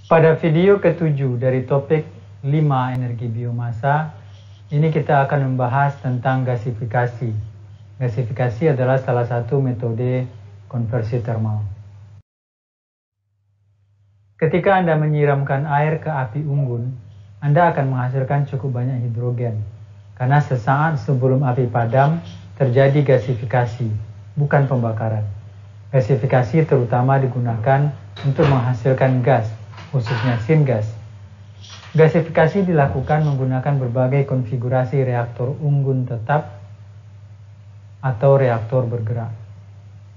Pada video ke-7 dari topik 5 energi biomasa, ini kita akan membahas tentang gasifikasi. Gasifikasi adalah salah satu metode konversi termal. Ketika Anda menyiramkan air ke api unggun, Anda akan menghasilkan cukup banyak hidrogen. Karena sesaat sebelum api padam, terjadi gasifikasi, bukan pembakaran. Gasifikasi terutama digunakan untuk menghasilkan gas, khususnya syngas. Gasifikasi dilakukan menggunakan berbagai konfigurasi reaktor unggun tetap atau reaktor bergerak.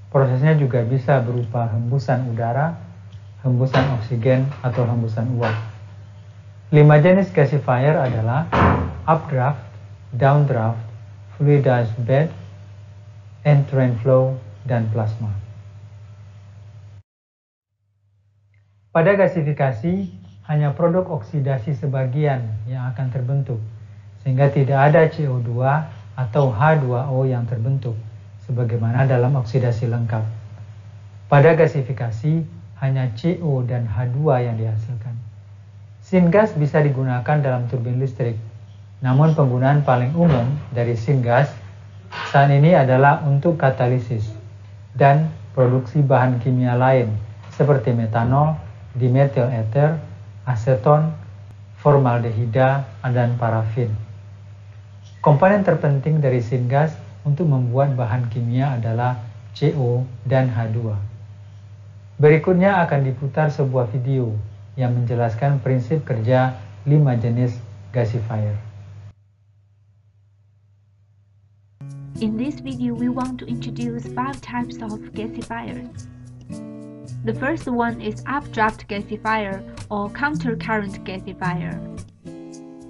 Prosesnya juga bisa berupa hembusan udara, hembusan oksigen, atau hembusan uap. 5 jenis gasifier adalah updraft, downdraft, fluidized bed, entrain flow, dan plasma. Pada gasifikasi, hanya produk oksidasi sebagian yang akan terbentuk, sehingga tidak ada CO2 atau H2O yang terbentuk, sebagaimana dalam oksidasi lengkap. Pada gasifikasi, hanya CO dan H2 yang dihasilkan. Syngas bisa digunakan dalam turbin listrik, namun penggunaan paling umum dari syngas saat ini adalah untuk katalisis dan produksi bahan kimia lain seperti metanol, dimetil ether, aseton, formaldehida, dan parafin. Komponen terpenting dari syngas untuk membuat bahan kimia adalah CO dan H2. Berikutnya akan diputar sebuah video yang menjelaskan prinsip kerja 5 jenis gasifier. In this video, we want to introduce 5 types of gasifiers. The first one is updraft gasifier or countercurrent gasifier.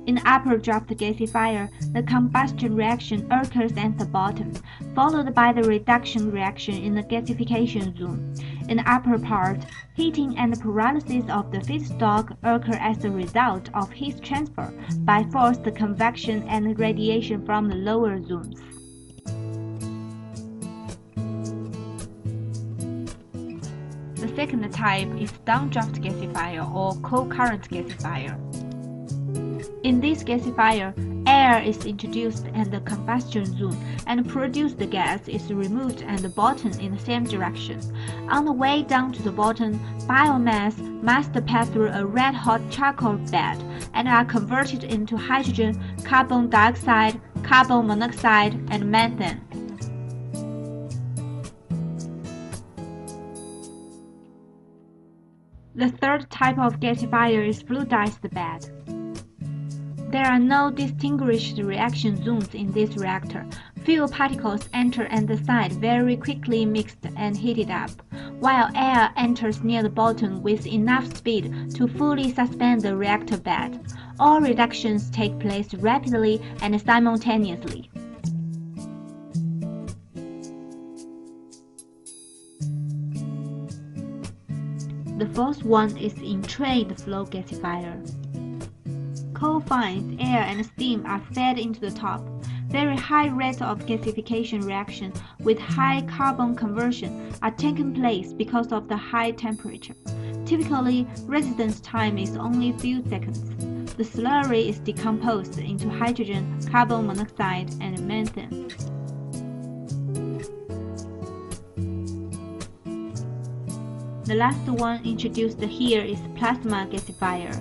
In updraft gasifier, the combustion reaction occurs at the bottom, followed by the reduction reaction in the gasification zone. In the upper part, heating and pyrolysis of the feedstock occur as a result of heat transfer by forced convection and radiation from the lower zones. The second type is downdraft gasifier or co-current gasifier. In this gasifier, air is introduced in the combustion zone and produced gas is removed at the bottom in the same direction. On the way down to the bottom, biomass must pass through a red-hot charcoal bed and are converted into hydrogen, carbon dioxide, carbon monoxide, and methane. The third type of gasifier is fluidized bed. There are no distinguished reaction zones in this reactor. Fuel particles enter and the side very quickly mixed and heated up, while air enters near the bottom with enough speed to fully suspend the reactor bed. All reductions take place rapidly and simultaneously. The fourth one is entrained flow gasifier. Coal finds, air, and steam are fed into the top. Very high rates of gasification reaction with high carbon conversion are taking place because of the high temperature. Typically, residence time is only a few seconds. The slurry is decomposed into hydrogen, carbon monoxide, and methane. The last one introduced here is plasma gasifier.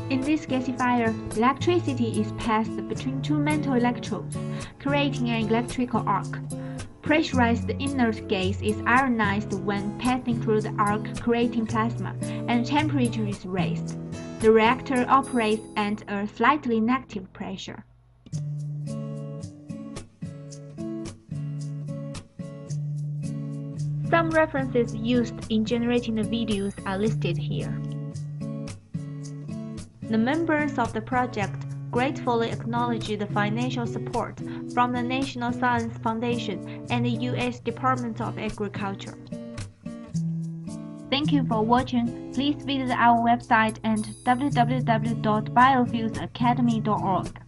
In this gasifier, electricity is passed between two metal electrodes, creating an electrical arc. Pressurized inert gas is ionized when passing through the arc, creating plasma, and temperature is raised. The reactor operates at a slightly negative pressure. Some references used in generating the videos are listed here. The members of the project gratefully acknowledge the financial support from the National Science Foundation and the U.S. Department of Agriculture. Thank you for watching. Please visit our website at www.biofuelsacademy.org.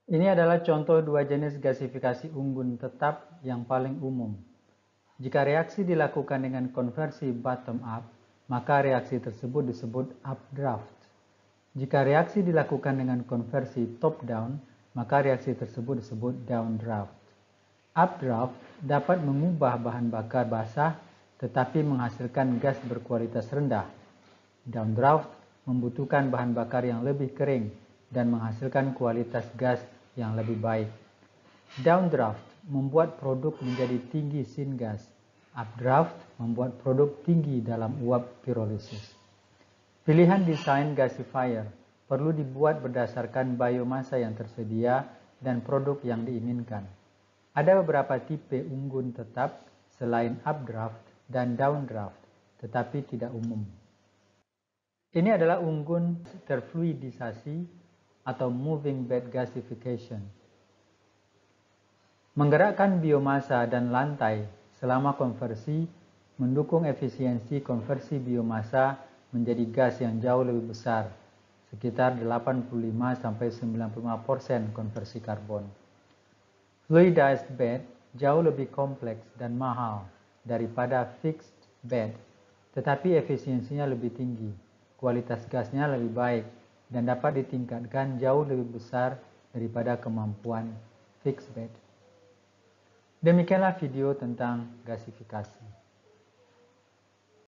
Ini adalah contoh 2 jenis gasifikasi unggun tetap yang paling umum. Jika reaksi dilakukan dengan konversi bottom up, maka reaksi tersebut disebut updraft. Jika reaksi dilakukan dengan konversi top down, maka reaksi tersebut disebut downdraft. Updraft dapat mengubah bahan bakar basah tetapi menghasilkan gas berkualitas rendah. Downdraft membutuhkan bahan bakar yang lebih kering dan menghasilkan kualitas gas yang lebih baik. Downdraft membuat produk menjadi tinggi syngas. Updraft membuat produk tinggi dalam uap pirolisis. Pilihan desain gasifier perlu dibuat berdasarkan biomasa yang tersedia dan produk yang diinginkan. Ada beberapa tipe unggun tetap selain updraft dan downdraft, tetapi tidak umum. Ini adalah unggun terfluidisasi atau moving bed gasification. Menggerakkan biomasa dan lantai selama konversi mendukung efisiensi konversi biomasa menjadi gas yang jauh lebih besar, sekitar 85-95% konversi karbon. Fluidized bed jauh lebih kompleks dan mahal daripada fixed bed, tetapi efisiensinya lebih tinggi, kualitas gasnya lebih baik, dan dapat ditingkatkan jauh lebih besar daripada kemampuan fixed bed. Demikianlah video tentang gasifikasi.